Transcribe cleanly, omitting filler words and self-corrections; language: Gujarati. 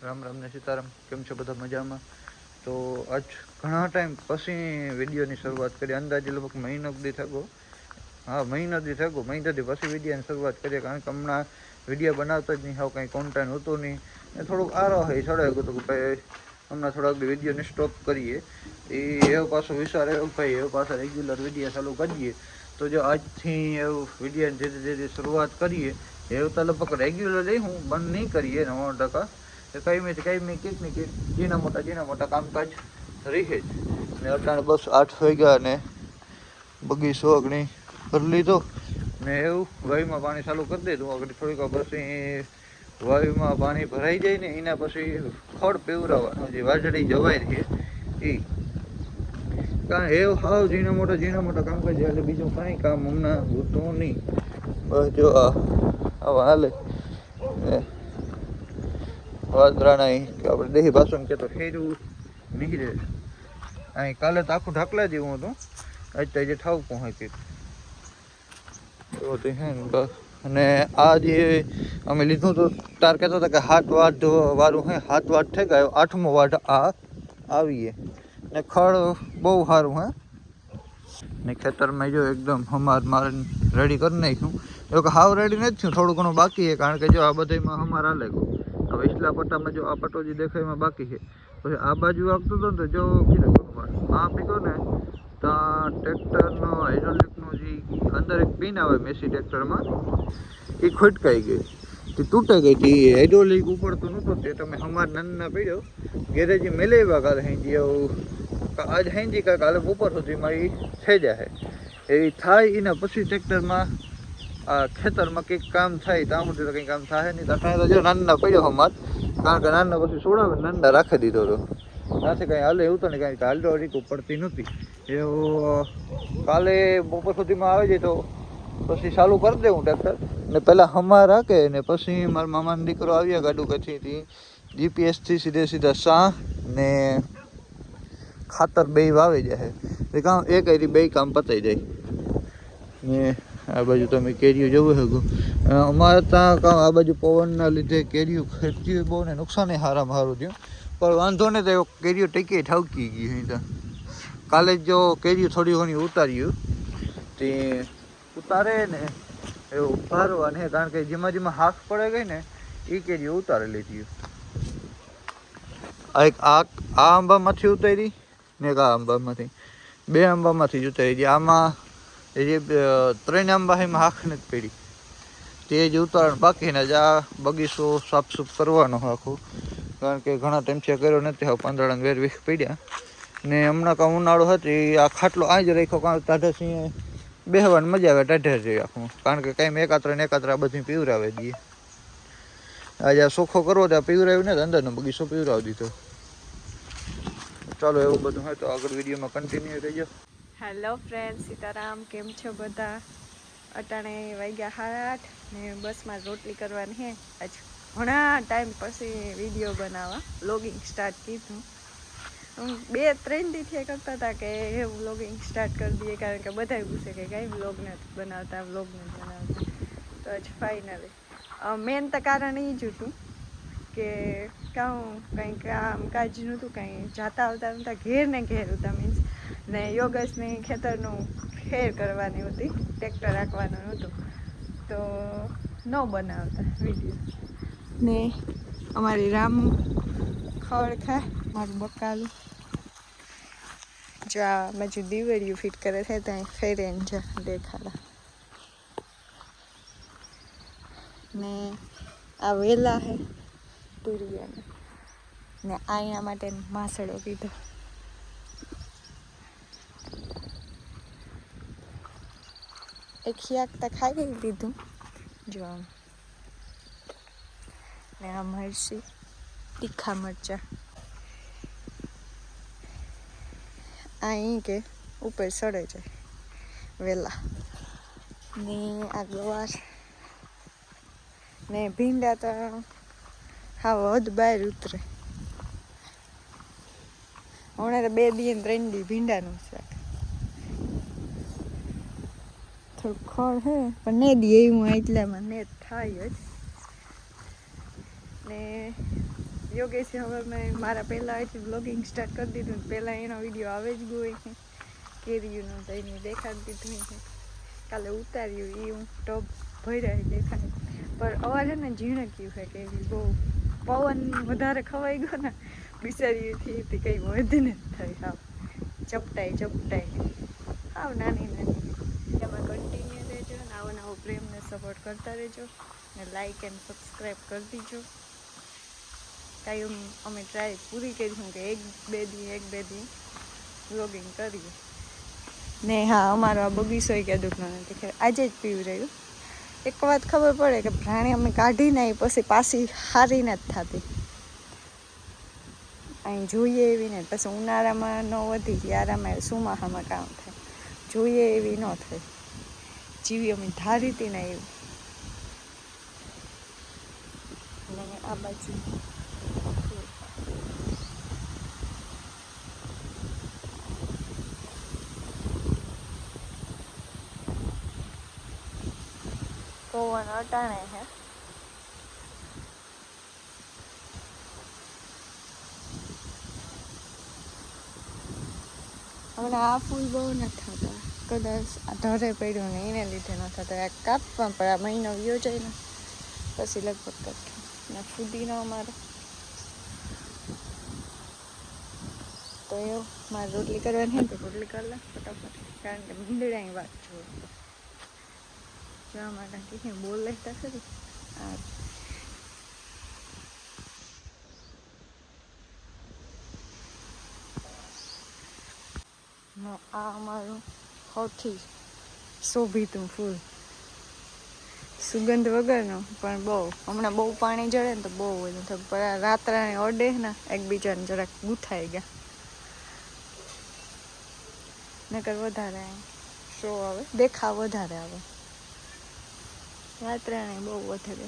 રામ રામ ને સીતારામ. કેમ છો બધા? મજામાં? તો આજ ઘણા ટાઈમ પછી વિડીયોની શરૂઆત કરી. અંદાજે લગભગ મહિનો દી થયો. હા, મહિનાથી પછી વિડીયોની શરૂઆત કરીએ, કારણ કે હમણાં વિડીયો બનાવતા જ નહીં, કંઈ કોન્ટેન્ટ હોતું નહીં. એ થોડુંક આરો હોય ચડાવ્યું હતું કે ભાઈ હમણાં થોડાક વિડીયોને સ્ટોપ કરીએ. એવો પાછો વિચાર આવ્યો ભાઈ એવો પાછા રેગ્યુલર વિડીયો ચાલુ કરીએ. તો જો આજથી એવું વિડીયોની ધીરે ધીરે શરૂઆત કરીએ. એવું તો લગભગ રેગ્યુલર હું બંધ નહીં કરીએ 90%. કંઈ કંઈક ને કંઈક ઝીણા મોટા કામકાજ રહે જ ને. અટાણે બસ 8 વાગ્યા ને બગીચો અગ્નિ કરી લીધો ને એવું વાયુમાં પાણી ચાલુ કરી દીધું. આગળ થોડીક પછી વાયુમાં પાણી ભરાઈ જાય ને એના પછી ખડ પીવરાવવાનું, જે વાજળી જવાય છે એ. કારણ એવું હાવ ઝીણા મોટા કામકાજ એટલે બીજું કાંઈ કામ હમણાં હોતું નહીં. બસ જો આવા હાલે વાદરાના કે આપણે દેહી ભાષણ કે તો ફેરવું નહીં રહે. અહીં કાલે તો આખું ઢાકલા જેવું હતું, અત્યારે જે ઠાવ પહોંચી તો હે ને. અને આ જે અમે લીધું તો તાર કહેતો હતા કે 7 વાટ વાળું હે, 7 વાટ થઈ ગયો, 8મો વાટ આ આવીએ ને. ખડ બહુ સારું હે ને. ખેતરમાં જો એકદમ હમાર મારે રેડી કરી નાખ્યું. જો કે હાવ રેડી નથી થયું, થોડું ઘણું બાકી છે. કારણ કે જો આ બધામાં હમાર હાલે ગયો. હવે ઇસલા પટ્ટામાં જો આ પટ્ટો જે દેખાય એમાં બાકી છે. પછી આ બાજુ આપતું હતું ને તો જો કીધું આ પીકો ને તો ટ્રેક્ટરનો હાઇડ્રોલિકનો જે અંદર એક પિન આવે મેસી ટ્રેક્ટરમાં, એ ખોટકાઈ ગઈ, તે તૂટી ગઈ હતી. હાઇડ્રોલિક ઉપડતું નહોતું, તે તમે હમાર નાના પડ્યો ગેરેજી મેલેવા કાલે હેંજી એવું આજ હેંજી કાલે બપોર સુધીમાં એ થઈ જાય. એવી થાય એના પછી ટ્રેક્ટરમાં આ ખેતરમાં કંઈક કામ થાય ત્યાં સુધી તો કંઈ કામ થાય નહીં. ત્યાં તો જો નાના પડ્યો હમાર, કારણ કે નાના પછી છોડાવે નાના રાખી દીધો હતો. ત્યાંથી કંઈ હાલે એવું તો ને કાંઈ હાઇડ્રોલિક ઉપડતી નહોતી. એવું કાલે બપોર સુધીમાં આવી જાય તો પછી ચાલુ કરી દે હું ટ્રેક્ટર ને. પહેલાં હમા રાખે ને પછી મારા મામાનો દીકરો આવ્યા ગાડું કચ્છીથી જીપીએસથી સીધા શાહ ને ખાતર બે વાવી જાય. એ કામ એ કરી બે કામ પતાઈ જાય ને. આ બાજુ તમે કેરીઓ જોવો શકો. અમારે ત્યાં કામ આ બાજુ પવનના લીધે કેરીઓ ખેતી બહુ ને નુકસાન સારામાં સારું થયું, પણ વાંધો ને તો કેરીઓ ટેકી ઠાવકી ગઈ અહીં ત્યાં. કાલે જો કેરીઓ થોડી ઘણી ઉતાર્યું તે ઉતારે ને એવું ઉતારવાની, કારણ કે જેમાં હાથ પડે ગઈ ને એ કેરીઓ ઉતારી લીધી. આ આંબામાંથી ઉતારી ને એક આ આંબામાંથી, 2 આંબામાંથી જ ઉતારી. આમાં જે 3 આંબા એમાં હાથ નથી પડી, તે જ ઉતારણ બાકી ને. જ આ બગીચો સાફસૂફ કરવાનો આખું, કારણ કે ઘણા ટાઈમથી કર્યો નથી. હવે 15 વેર વીખ પડ્યા ને. હમણાં કાં ઉનાળો હતી આ ખાટલો આ જ રાખ્યો, કારણ કે ટાઢે સિંહ બેહવાની મજા આવે ટાઢે જ આખું, કારણ કે કાંઈ એકાત્રા બધી પીવરાવી દઈએ. આજે આ ચોખ્ખો કરવો ત્યાં પીવરાવ્યું ને, અંદરનો બગીચો પીવરાવી દીધો. ચાલો એવું બધું હોય તો આગળ વિડીયોમાં કન્ટિન્યુ રહેજો. Hello friend, Sitaram. કેમ છો બધા? અટાણે વાગ્યા 8 ને બસમાં રોટલી કરવાની હે. આજ ઘણા ટાઈમ પછી વિડીયો બનાવવા વ્લોગિંગ સ્ટાર્ટ કીધું. 2-3 દીથી કરતા હતા કે વ્લોગિંગ સ્ટાર્ટ કરી દઈએ, કારણ કે બધા પૂછે કે કાંઈ વ્લોગ નથી બનાવતા. તો આજ ફાઇનલી મેન તો કારણ એ જ હતું કે કંઈ કામકાજ નહોતું, કંઈ જાતા આવતા નહોતા, ઘેર ને ઘેર હતા. મીન્સ ને યોગેશની ખેતરનું ખેર કરવાની હતી, ટ્રેક્ટર રાખવાનું નહોતું તો ન બનાવતા વિડીયો. ને અમારી રામુ ખડ ખાય, મારું બકાલું જો આ બાજુ દીવડિયું ફિટ કરે છે, ત્યાં ફેરેન જા દેખાડા. ને આ વેલા હે તુરિયાને ને આના માટે માસડો કીધો. એક ખિયાકતા ખાઈ લીધું જો આમ. ને આ મરચી, તીખા મરચા અહીં કે ઉપર સડે જાય વેલા. ને આ ગવાર ને ભીંડા તો હા હદ બહાર ઉતરે. હમણાં તો 2 દી 3 દી ભીંડાનું શાક. થોડું ખડ હે પણ ને દી એવું એટલામાં ને થાય જ. ને યોગેશે હવે મેં મારા પહેલાં જ બ્લોગિંગ સ્ટાર્ટ કરી દીધું. પહેલાં એનો વિડીયો આવે જ ગયો છે કેરીઓનો, તો એને દેખાડી દીધું છે. કાલે ઉતાર્યું એ હું ટોપ ભર્યા દેખાય, પણ અવાજ ને ઝીણક્યું છે કે બહુ પવન વધારે ખવાઈ ગયો ને બિચારીથી કંઈ વધે ને થઈ હાવ ચપટાઈ હાવ નાની એમાં કન્ટિન્યુ રહેજો ને આવો નવો પ્રેમને સપોર્ટ કરતા રહેજો ને લાઈક એન્ડ સબસ્ક્રાઈબ કરી દીજો. કાંઈ અમે ટ્રાય પૂરી કરીશું કે એક બે દી વ્લોગિંગ કરીએ ને. હા, અમારો આ બગીચો કીધું નથી, આજે જ પીવું રહ્યું. એક વાત ખબર પડે કે પ્રાણી અમે કાઢી નાઈ પછી પાછી હારી ન જ થતી. અહીં જોઈએ એવી ને પછી ઉનાળામાં ન વધી, યારામાં ચોમાસામાં કામ થાય. જોઈએ એવી ન થાય, જીવી અમે ધારી હતી ને એવું. અને આ બાજુ પવન અટાણે છે. હમણાં આ ફૂલ બહુ નથી થતા, કદાચ આ ધરે પડ્યું ને એને લીધે ન થતા. આ કાપવા પણ આ મહિનો વ્યો જાય ને પછી લગભગ કાપી ને ફૂદીનો અમારે. તો એવું મારે રોટલી કરવાની તો રોટલી કરી લે ફટાફટ, કારણ કે મંદિરાની વાત જોઈએ જવા માટે કઈ બોલ લેતા ખરી. આ અમારું સૌથી શોભિતું ફૂલ, સુગંધ વગરનું પણ બહુ. હમણાં બહુ પાણી જડે ને તો બહુ બધું થાય, પણ રાત્રાને અડે ને એકબીજાને જરાક ગૂંથાઈ ગયા, નકર વધારે શો આવે, દેખાવ વધારે આવે. રાત્રાને બહુ વધારે